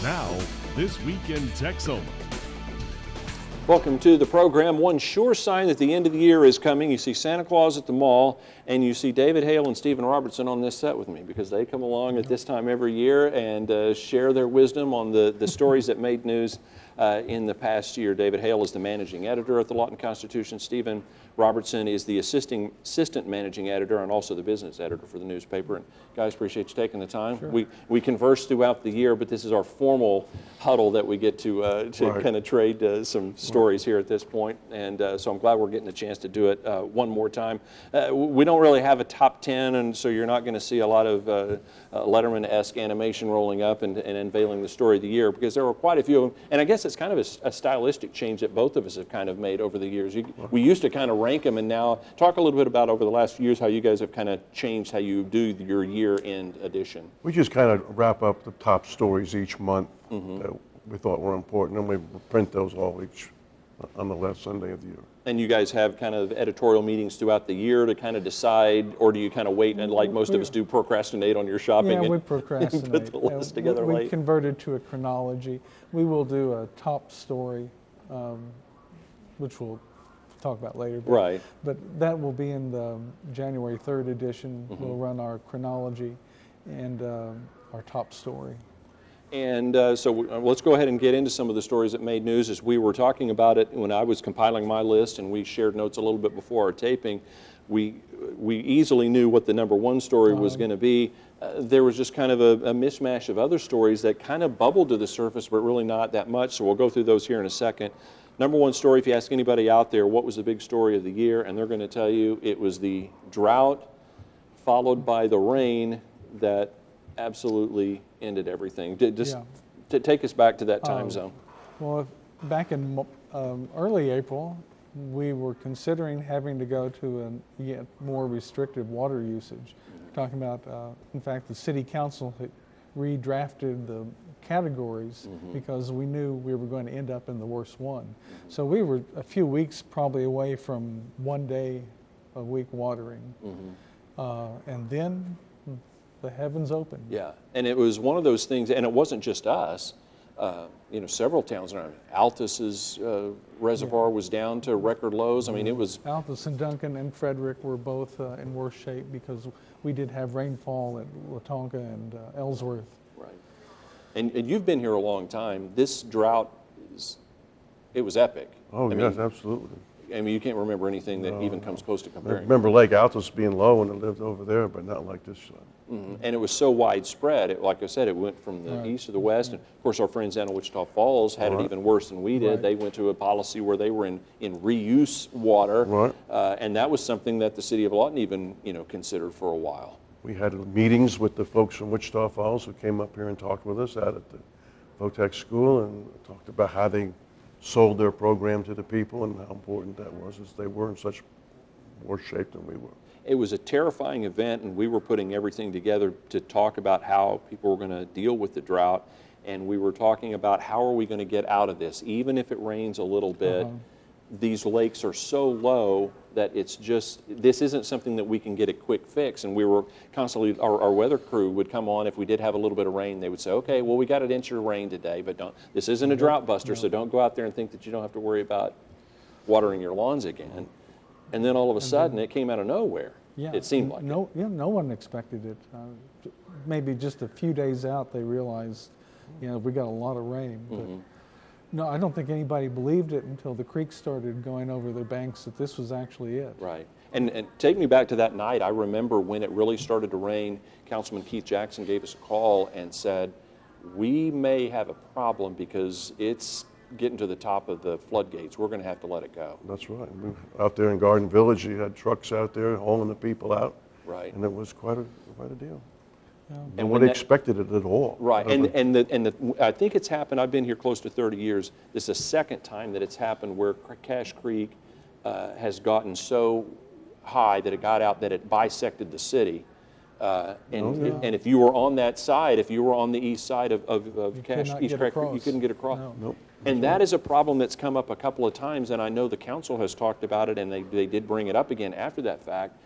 Now, This Week in Texoma. Welcome to the program. One sure sign that the end of the year is coming. You see Santa Claus at the mall, and you see David Hale and Stephen Robertson on this set with me, because they come along at this time every year and share their wisdom on the stories that made news in the past year. David Hale is the managing editor at the Lawton Constitution. Stephen Robertson is the assistant managing editor and also the business editor for the newspaper. And guys, appreciate you taking the time. Sure. We converse throughout the year, but this is our formal huddle that we get to Right. kind of trade some stories here at this point. And so I'm glad we're getting a chance to do it one more time. We don't really have a top 10, and so you're not going to see a lot of Letterman-esque animation rolling up and unveiling the story of the year, because there were quite a few. And I guess it's kind of a stylistic change that both of us have kind of made over the years. We used to kind of rank them, and now talk a little bit about over the last few years how you guys have kind of changed how you do your year-end edition. We just kind of wrap up the top stories each month that we thought were important, and we print those all each on the last Sunday of the year. And you guys have kind of editorial meetings throughout the year to kind of decide, or do you kind of wait and, like most of us do, procrastinate on your shopping? Yeah, we and procrastinate. put the list together we late? converted to a chronology. We will do a top story, which we'll talk about later. But, Right. But that will be in the January 3rd edition. We'll run our chronology and our top story. And so let's go ahead and get into some of the stories that made news. As we were talking about it when I was compiling my list, and we shared notes a little bit before our taping, we easily knew what the number one story was going to be. There was just kind of a mishmash of other stories that kind of bubbled to the surface, but really not that much. So we'll go through those here in a second. Number one story, if you ask anybody out there what was the big story of the year, and they're going to tell you it was the drought followed by the rain that absolutely ended everything. Just to take us back to that time zone. Well, back in early April, we were considering having to go to a yet more restrictive water usage. Talking about, in fact, the city council had redrafted the categories because we knew we were going to end up in the worst one. So we were a few weeks probably away from 1 day a week watering. And then the heavens opened. Yeah, and it was one of those things, and it wasn't just us. Several towns around. Altus's reservoir was down to record lows. I mean, it was... Altus and Duncan and Frederick were both in worse shape because we did have rainfall at Watonka and Ellsworth. Right. And you've been here a long time. This drought, it was epic. Oh, I yes, mean, absolutely. I mean, you can't remember anything that even comes close to I comparing. remember Lake Altus being low when it lived over there, but not like this. And it was so widespread. Like I said, it went from the east to the west. And of course, our friends down in Wichita Falls had it even worse than we did. Right. They went to a policy where they were in reuse water. Right. And that was something that the city of Lawton even, considered for a while. We had meetings with the folks from Wichita Falls who came up here and talked with us out at the Votech School and talked about how they sold their program to the people and how important that was, as they were in such worse shape than we were. It was a terrifying event, and we were putting everything together to talk about how people were going to deal with the drought, and we were talking about how are we going to get out of this. Even if it rains a little bit, these lakes are so low that it's just, this isn't something that we can get a quick fix. And we were constantly, our weather crew would come on if we did have a little bit of rain. They would say, okay, well, we got an inch of rain today, but this isn't a drought buster, so don't go out there and think that you don't have to worry about watering your lawns again. And then all of a sudden, it came out of nowhere. Yeah, it seemed like no one expected it. Maybe just a few days out, they realized, we got a lot of rain. But no, I don't think anybody believed it until the creek started going over their banks that this was actually it. Right. And take me back to that night. I remember when it really started to rain, Councilman Keith Jackson gave us a call and said, we may have a problem because it's getting to the top of the floodgates. We're going to have to let it go. That's right. Out there in Garden Village, you had trucks out there hauling the people out. Right. And it was quite a deal. And nobody expected it at all. Right, and I think it's happened, I've been here close to 30 years, this is the second time that it's happened where Cache Creek has gotten so high that it got out that it bisected the city. And if you were on that side, if you were on the east side of East Cache Creek, you couldn't get across. No. Nope. And that is a problem that's come up a couple of times, and I know the council has talked about it, and they did bring it up again after that fact.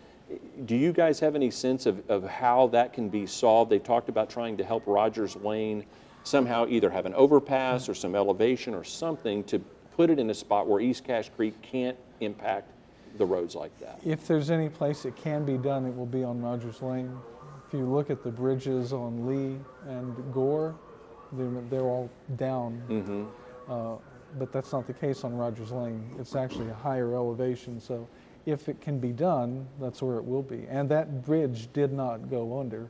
Do you guys have any sense of how that can be solved? They talked about trying to help Rogers Lane somehow either have an overpass or some elevation or something to put it in a spot where East Cache Creek can't impact the roads like that. If there's any place it can be done, it will be on Rogers Lane. If you look at the bridges on Lee and Gore, they're all down. But that's not the case on Rogers Lane. It's actually a higher elevation, so if it can be done, that's where it will be. And that bridge did not go under.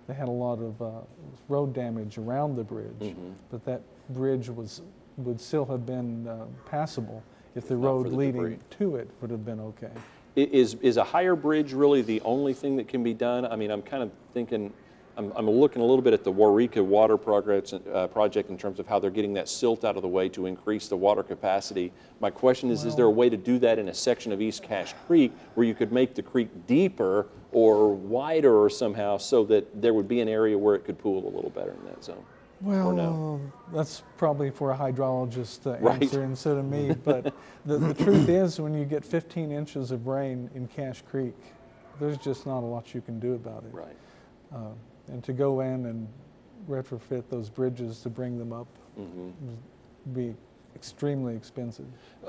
They had a lot of road damage around the bridge, but that bridge would still have been passable if the road leading to it would have been okay. Is a higher bridge really the only thing that can be done? I mean, I'm kind of thinking, I'm looking a little bit at the Waurika water project in terms of how they're getting that silt out of the way to increase the water capacity. My question is there a way to do that in a section of East Cache Creek where you could make the creek deeper or wider or somehow so that there would be an area where it could pool a little better in that zone? Well, no? That's probably for a hydrologist to Right. answer instead of me. But the truth is, when you get 15 inches of rain in Cache Creek, there's just not a lot you can do about it. Right. And to go in and retrofit those bridges to bring them up would be extremely expensive.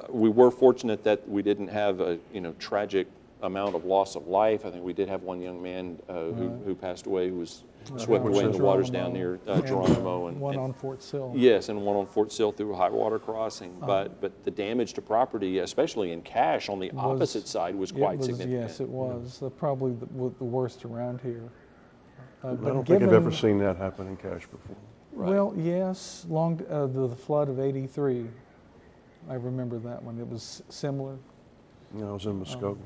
We were fortunate that we didn't have a tragic amount of loss of life. I think we did have one young man who passed away, who was swept away in the waters down near Geronimo. And one on Fort Sill. Yes, and one on Fort Sill through a high water crossing. But the damage to property, especially in Cache on the opposite side, was quite significant. Yes, it was. Probably the worst around here. I don't think I've ever seen that happen in Cache before. Right. Well, yes, the flood of '83. I remember that one. It was similar. I was in Muskogee.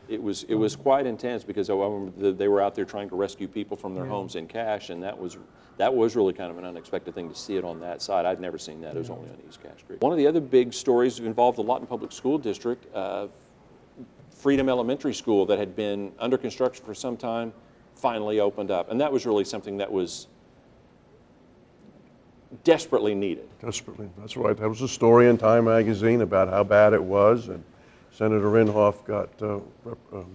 It was quite intense because I remember they were out there trying to rescue people from their homes in Cache, and that was really kind of an unexpected thing to see it on that side. I'd never seen that. It was only on East Cache Creek. One of the other big stories involved the Lawton Public School District, Freedom Elementary School, that had been under construction for some time, finally opened up, and that was really something that was desperately needed. Desperately, that's right. That was a story in Time magazine about how bad it was, and Senator Inhofe got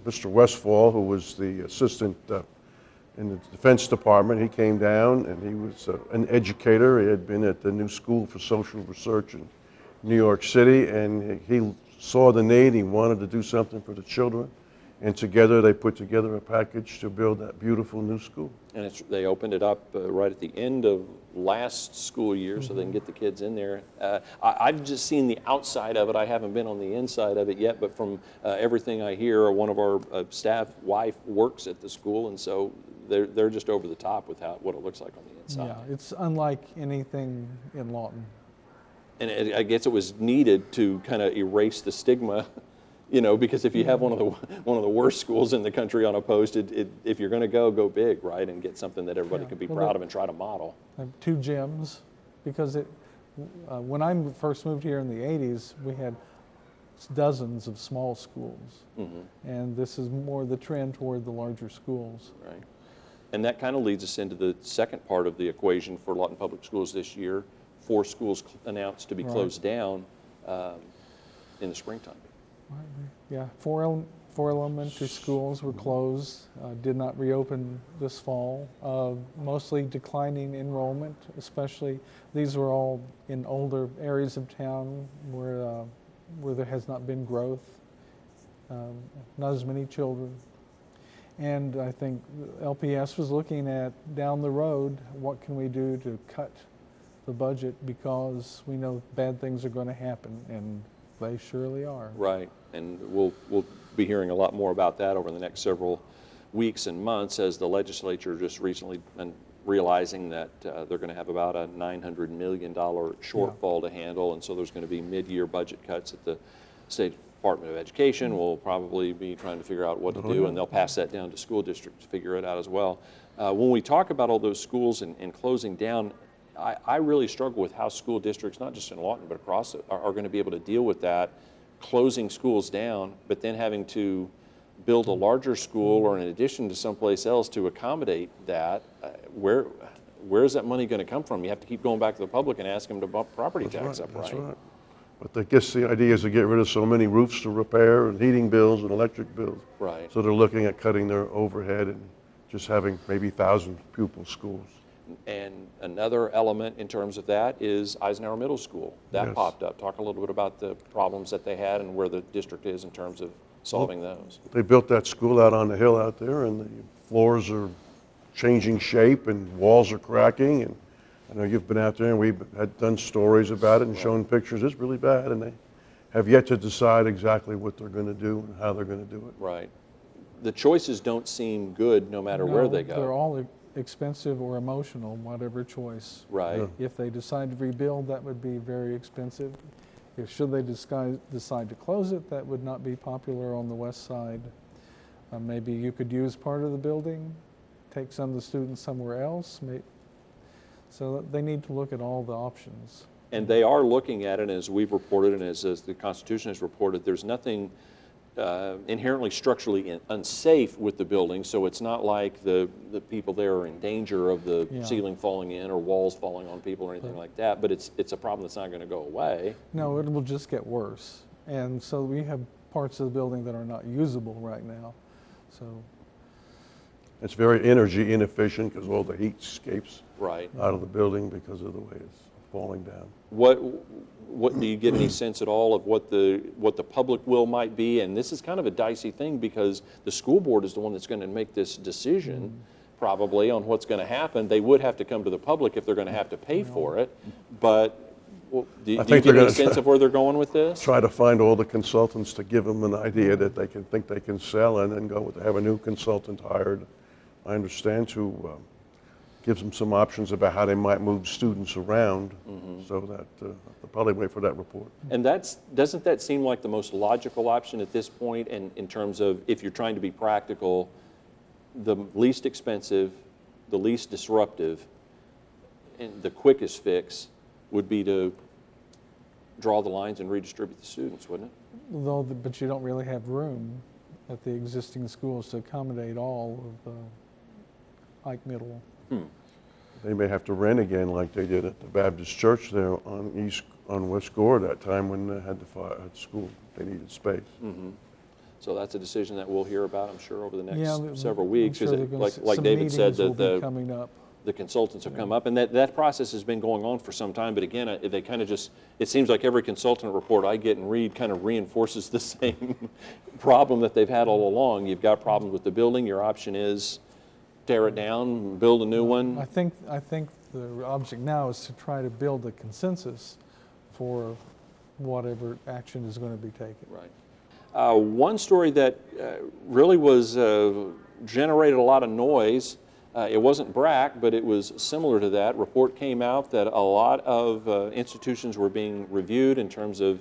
Mr. Westfall, who was the assistant in the Defense Department. He came down, and he was an educator. He had been at the New School for Social Research in New York City, and he saw the need. He wanted to do something for the children. And together they put together a package to build that beautiful new school. And they opened it up right at the end of last school year so they can get the kids in there. I've just seen the outside of it. I haven't been on the inside of it yet, but from everything I hear, one of our staff wife works at the school, and so they're just over the top with what it looks like on the inside. Yeah, it's unlike anything in Lawton. And I guess it was needed to kind of erase the stigma. Because if you have one of the worst schools in the country on a post, if you're going to go big, right, and get something that everybody can be proud of and try to model. I have 2 gyms, because when I first moved here in the '80s, we had dozens of small schools, and this is more the trend toward the larger schools. Right, and that kind of leads us into the second part of the equation for Lawton Public Schools this year. 4 schools announced to be closed down in the springtime. Yeah, 4 elementary schools were closed, did not reopen this fall, mostly declining enrollment, especially these were all in older areas of town where there has not been growth, not as many children. And I think LPS was looking at down the road, what can we do to cut the budget, because we know bad things are going to happen, and they surely are. Right, and we'll be hearing a lot more about that over the next several weeks and months as the legislature just recently been realizing that they're going to have about a $900 million shortfall to handle, and so there's going to be mid-year budget cuts at the State Department of Education. We'll probably be trying to figure out what to do, and they'll pass that down to school districts to figure it out as well. When we talk about all those schools and closing down, I really struggle with how school districts, not just in Lawton, but across it, are going to be able to deal with that, closing schools down, but then having to build a larger school or in addition to someplace else to accommodate that. Where is that money going to come from? You have to keep going back to the public and ask them to bump property tax up, right? That's right. But I guess the idea is to get rid of so many roofs to repair and heating bills and electric bills. Right. So they're looking at cutting their overhead and just having maybe 1,000 pupil schools. And another element in terms of that is Eisenhower Middle School. That Yes. popped up. Talk a little bit about the problems that they had and where the district is in terms of solving those. They built that school out on the hill out there, and the floors are changing shape and walls are cracking. And I know you've been out there, and we've had done stories about it and shown pictures. It's really bad, and they have yet to decide exactly what they're going to do and how they're going to do it. Right. The choices don't seem good no matter where they go. They're all expensive or emotional, whatever choice. Right. Yeah. If they decide to rebuild, that would be very expensive. Should they decide to close it, that would not be popular on the west side. Maybe you could use part of the building, take some of the students somewhere else. So they need to look at all the options. And they are looking at it, as we've reported and as the Constitution has reported, there's nothing inherently structurally unsafe with the building, so it's not like the people there are in danger of the ceiling falling in or walls falling on people or anything like that, but it's a problem that's not going to go away. No, it will just get worse. And so we have parts of the building that are not usable right now. So It's very energy inefficient because all the heat escapes Right. out of the building because of the way it's falling down. What do you get any sense at all of what the public will might be? And this is kind of a dicey thing because the school board is the one that's going to make this decision probably on what's going to happen. They would have to come to the public if they're going to have to pay for it. But do you think get they're any gonna sense of where they're going with this? Try to find all the consultants to give them an idea that they can think they can sell, and then go with have a new consultant hired, I understand, to gives them some options about how they might move students around, so that they'll probably wait for that report. And doesn't that seem like the most logical option at this point? And in terms of if you're trying to be practical, the least expensive, the least disruptive, and the quickest fix would be to draw the lines and redistribute the students, wouldn't it? But you don't really have room at the existing schools to accommodate all of Ike Middle. They may have to rent again like they did at the Baptist church there on West Gore that time when they had the school. They needed space. So that's a decision that we'll hear about, I'm sure, over the next Yeah, several I'm weeks. sure Like some David said, meetings will be the coming up. consultants have come up, and that process has been going on for some time. But again, they kind of just, it seems like every consultant report I get and read kind of reinforces the same problem that they've had all along. You've got problems with the building. Your option is tear it down, build a new one. I think the object now is to try to build a consensus for whatever action is going to be taken. Right. One story that really was generated a lot of noise. It wasn't BRAC, but it was similar to that. Report came out that a lot of institutions were being reviewed in terms of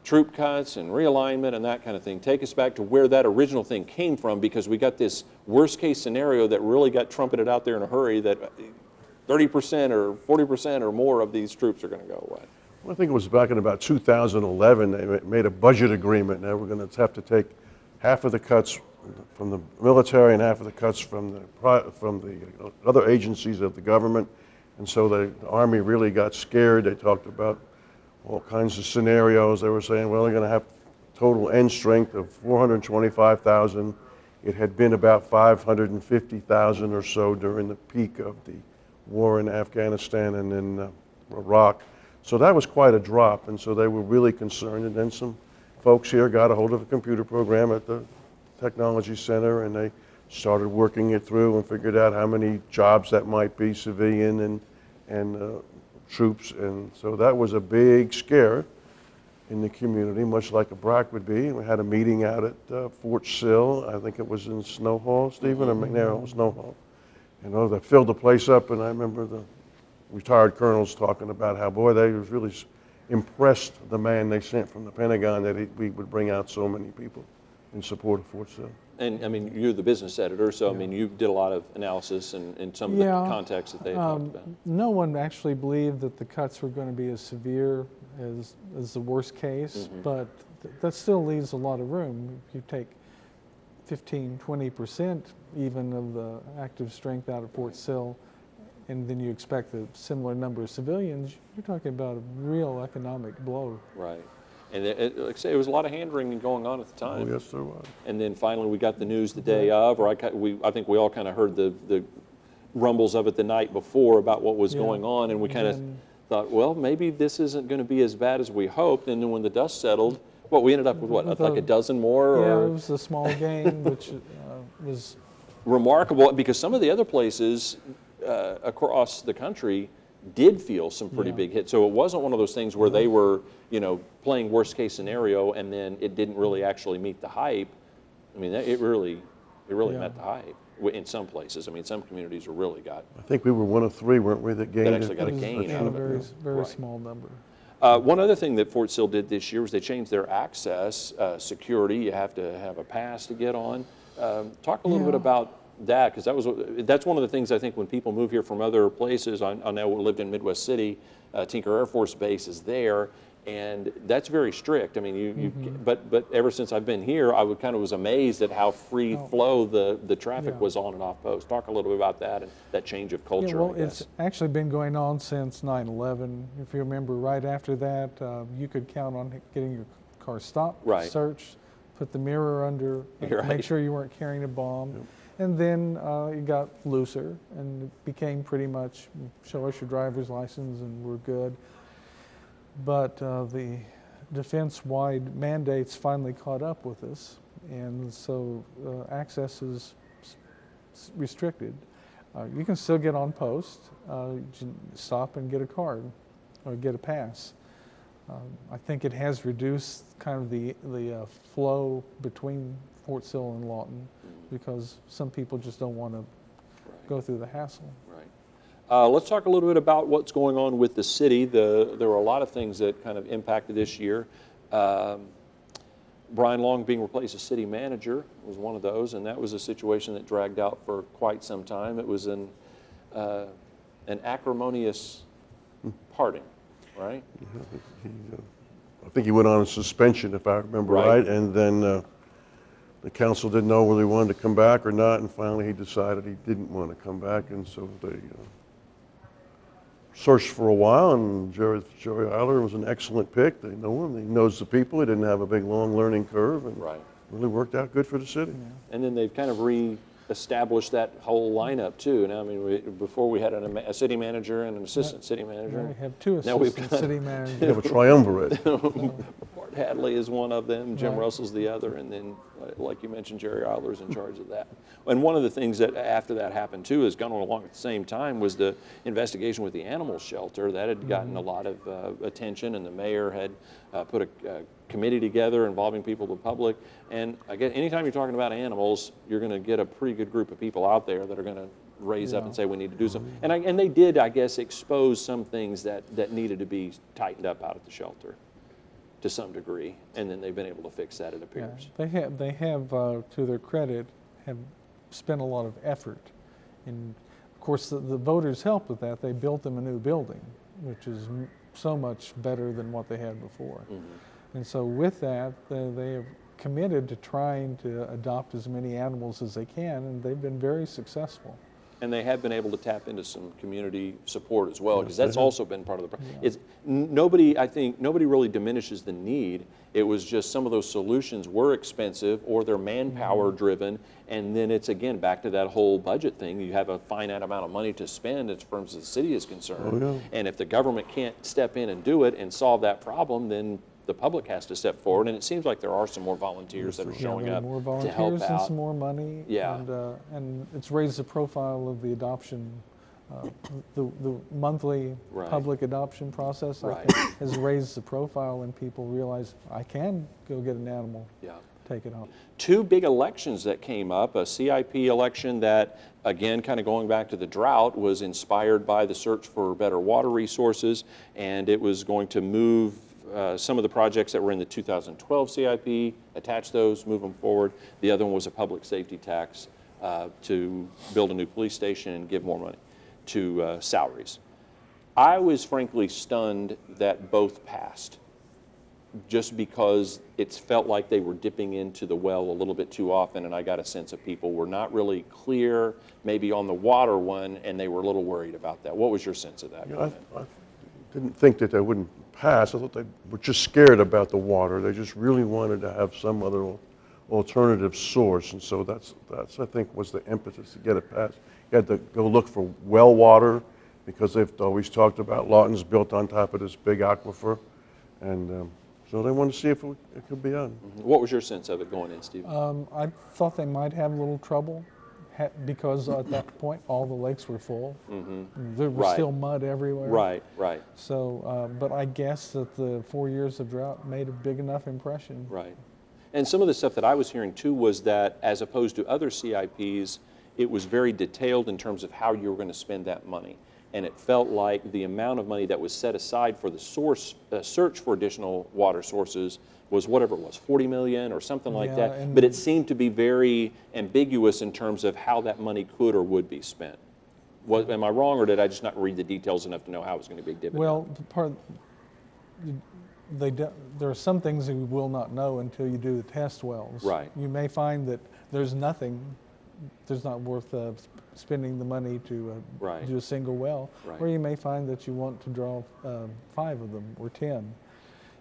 troop cuts and realignment and that kind of thing. Take us back to where that original thing came from, because we got this worst case scenario that really got trumpeted out there in a hurry that 30% or 40% or more of these troops are going to go away. Well, I think it was back in about 2011, they made a budget agreement. Now we're going to have to take half of the cuts from the military and half of the cuts from the other agencies of the government. And so the Army really got scared. They talked about all kinds of scenarios. They were saying, well, they're going to have total end strength of 425,000. It had been about 550,000 or so during the peak of the war in Afghanistan and in Iraq. So that was quite a drop, and so they were really concerned. And then some folks here got a hold of a computer program at the Technology Center, and they started working it through and figured out how many jobs that might be, civilian and troops. And so that was a big scare in the community, much like a BRAC would be. We had a meeting out at Fort Sill. I think it was in Snow Hall, Stephen, or McNair, Snow Hall. And they filled the place up, and I remember the retired colonels talking about how, boy, they was really impressed the man they sent from the Pentagon that we would bring out so many people in support of Fort Sill. And I mean, you're the business editor, so I mean, you did a lot of analysis and some of the context that they talked about. No one actually believed that the cuts were going to be as severe as the worst case, but that still leaves a lot of room. If you take 15-20% even of the active strength out of Fort Sill, and then you expect a similar number of civilians, you're talking about a real economic blow. Right. And like I say, it was a lot of hand-wringing going on at the time. Oh, yes, there was. And then finally we got the news the day of, or I think we all kind of heard the rumbles of it the night before about what was Yeah. going on, and we kind of Then- thought, well, maybe this isn't going to be as bad as we hoped. And then when the dust settled, well, we ended up with what, With like a dozen more? Yeah, Or it was a small game, which was remarkable, because some of the other places across the country did feel some pretty Yeah. big hits. So it wasn't one of those things where they were, playing worst case scenario and then it didn't really actually meet the hype. I mean, it really Yeah. met the hype in some places. I mean, some communities really got. I think we were one of three, weren't we, that gained actually it? got a it was gain a out of it. very, very Right. small number. One other thing that Fort Sill did this year was they changed their access security. You have to have a pass to get on. Talk a little bit Yeah. about that, because that's one of the things I think when people move here from other places. I know we lived in Midwest City. Tinker Air Force Base is there, and that's very strict. I mean, but ever since I've been here, I was amazed at how free flow the traffic Yeah. was on and off post. Talk a little bit about that and that change of culture. Yeah, well, I guess. it's actually been going on since 9/11. If you remember, right after that, you could count on getting your car stopped, Right. searched, put the mirror under, Right. make sure you weren't carrying a bomb. And then it got looser and it became pretty much show us your driver's license and we're good. But the defense-wide mandates finally caught up with us, and so access is restricted. You can still get on post, you can stop and get a card or get a pass. I think it has reduced kind of the flow between Fort Sill and Lawton, because some people just don't want to go through the hassle. Right. Let's talk a little bit about what's going on with the city. There were a lot of things that kind of impacted this year. Brian Long being replaced as city manager was one of those, and that was a situation that dragged out for quite some time. It was an acrimonious parting, right? I think he went on a suspension, if I remember right, and then the council didn't know whether he wanted to come back or not, and finally he decided he didn't want to come back, and so they searched for a while, and Jerry Eiler was an excellent pick. They know him, he knows the people, he didn't have a big, long learning curve, and Right. really worked out good for the city. And then they've kind of re-established that whole lineup too. Now, I mean, before we had a city manager and an assistant city manager. Now we have two Now we've assistant got- city You managers. have a triumvirate. Bart Hadley is one of them, Jim Right. Russell's the other, and then, like you mentioned, Jerry Eiler's in charge of that. And one of the things that after that happened too, is going along at the same time, was the investigation with the animal shelter. That had gotten a lot of attention, and the mayor had put a committee together involving people, the public. And I guess anytime you're talking about animals, you're going to get a pretty good group of people out there that are going to raise up and say we need to do something. And they did, I guess, expose some things that needed to be tightened up out at the shelter to some degree, and then they've been able to fix that, it Yeah, appears. they have to their credit, have spent a lot of effort. And of course, the voters helped with that. They built them a new building, which is so much better than what they had before. And so with that, they have committed to trying to adopt as many animals as they can, and they've been very successful. And they have been able to tap into some community support as well, because Yes, they that's have. also been part of the problem. I think nobody really diminishes the need. It was just some of those solutions were expensive or they're manpower driven, and then it's again back to that whole budget thing. You have a finite amount of money to spend as far as the city is concerned. Oh, yeah. And if the government can't step in and do it and solve that problem, then the public has to step forward. And it seems like there are some more volunteers that are showing there are up more to help volunteers and out. some more money. Yeah. And it's raised the profile of the adoption, the monthly Right. public adoption process, I Right. think, has raised the profile, and people realize I can go get an animal, Yeah. take it home. Two big elections that came up, a CIP election that, again, kind of going back to the drought, was inspired by the search for better water resources, and it was going to move some of the projects that were in the 2012 CIP, attach those, move them forward. The other one was a public safety tax to build a new police station and give more money to salaries. I was frankly stunned that both passed, just because it's felt like they were dipping into the well a little bit too often, and I got a sense of people were not really clear, maybe on the water one, and they were a little worried about that. What was your sense of that? I didn't think that they wouldn't pass. I thought they were just scared about the water. They just really wanted to have some other alternative source, and so that's I think was the impetus to get it passed. You had to go look for well water because they've always talked about Lawton's built on top of this big aquifer, and so they wanted to see if it could be done. What was your sense of it going in, Steve? I thought they might have a little trouble because at that point all the lakes were full. There was still mud everywhere. Right. So, but I guess that the 4 years of drought made a big enough impression. Right. And some of the stuff that I was hearing too was that as opposed to other CIPs, it was very detailed in terms of how you were going to spend that money. And it felt like the amount of money that was set aside for the search for additional water sources was whatever it was, 40 million or something like that. But it seemed to be very ambiguous in terms of how that money could or would be spent. Am I wrong, or did I just not read the details enough to know how it was going to be divvied Well, up? there are some things that you will not know until you do the test wells. Right. You may find that there's not worth spending the money to do a single well, or you may find that you want to draw 5 of them or 10.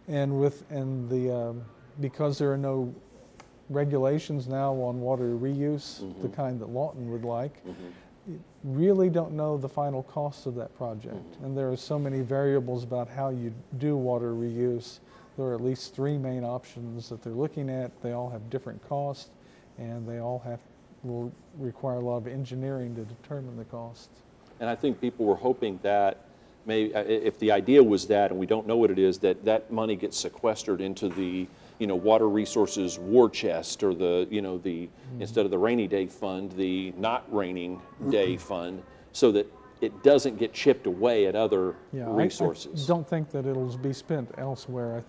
And because there are no regulations now on water reuse, the kind that Lawton would like, you really don't know the final cost of that project. And there are so many variables about how you do water reuse. There are at least 3 main options that they're looking at. They all have different costs, and they all will require a lot of engineering to determine the cost. And I think people were hoping that maybe if the idea was that, and we don't know what it is, that money gets sequestered into the water resources war chest, or instead of the rainy day fund, the not raining day fund, so that it doesn't get chipped away at other resources. I don't think that it'll be spent elsewhere,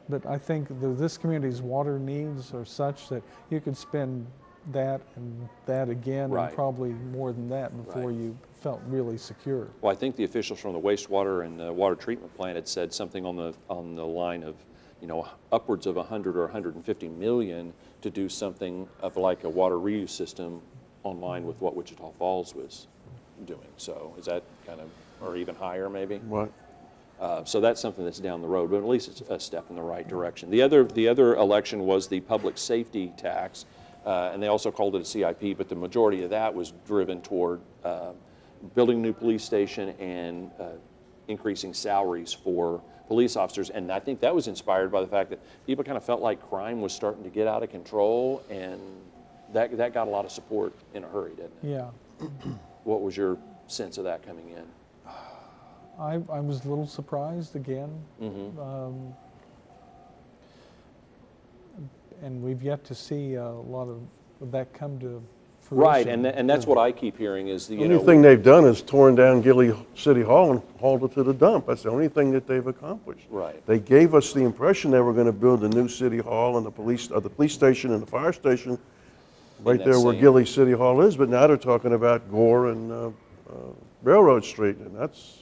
but I think this community's water needs are such that you could spend that and that again, and probably more than that before you felt really secure. Well, I think the officials from the wastewater and the water treatment plant had said something on the line of, upwards of 100 or 150 million to do something of like a water reuse system on line with what Wichita Falls was doing. So is that kind of, or even higher maybe? What? So that's something that's down the road, but at least it's a step in the right direction. The other election was the public safety tax. And they also called it a CIP, but the majority of that was driven toward building a new police station and increasing salaries for police officers. And I think that was inspired by the fact that people kind of felt like crime was starting to get out of control, and that got a lot of support in a hurry, didn't it? Yeah. What was your sense of that coming in? I was a little surprised again. And we've yet to see a lot of that come to fruition. Right, and that's what I keep hearing is the only thing they've done is torn down Gilley City Hall and hauled it to the dump. That's the only thing that they've accomplished. Right. They gave us the impression they were going to build a new city hall and the police station and the fire station right there where Gilley City Hall is, but now they're talking about Gore and Railroad Street, and that's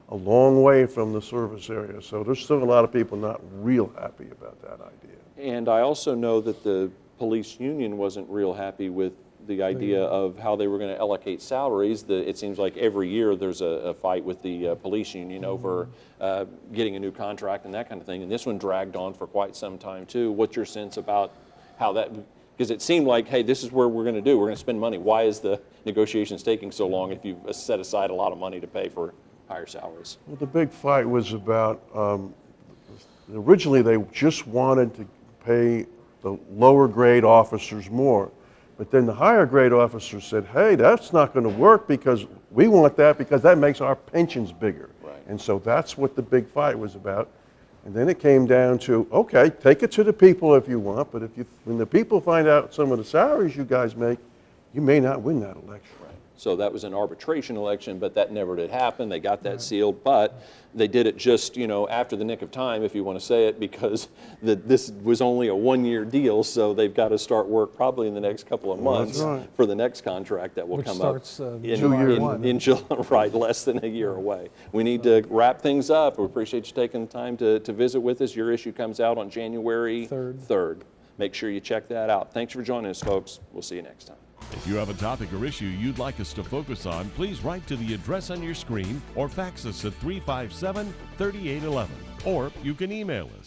a long way from the service area. So there's still a lot of people not real happy about that idea. And I also know that the police union wasn't real happy with the idea of how they were going to allocate salaries. It seems like every year there's a fight with the police union over getting a new contract and that kind of thing. And this one dragged on for quite some time too. What's your sense about how that, because it seemed like, hey, this is where we're going to do. We're going to spend money. Why is the negotiations taking so long if you've set aside a lot of money to pay for higher salaries? Well, the big fight was about, originally they just wanted to pay the lower grade officers more. But then the higher grade officers said, hey, that's not going to work because we want that because that makes our pensions bigger. Right. And so that's what the big fight was about. And then it came down to, okay, take it to the people if you want, but when the people find out some of the salaries you guys make, you may not win that election. Right. So that was an arbitration election, but that never did happen. They got that sealed, but they did it just, after the nick of time, if you want to say it, because this was only a one-year deal, so they've got to start work probably in the next couple of months for the next contract that will come up in July, right, less than a year away. We need to wrap things up. We appreciate you taking the time to visit with us. Your issue comes out on January 3rd. Make sure you check that out. Thanks for joining us, folks. We'll see you next time. If you have a topic or issue you'd like us to focus on, please write to the address on your screen or fax us at 357-3811. Or you can email us.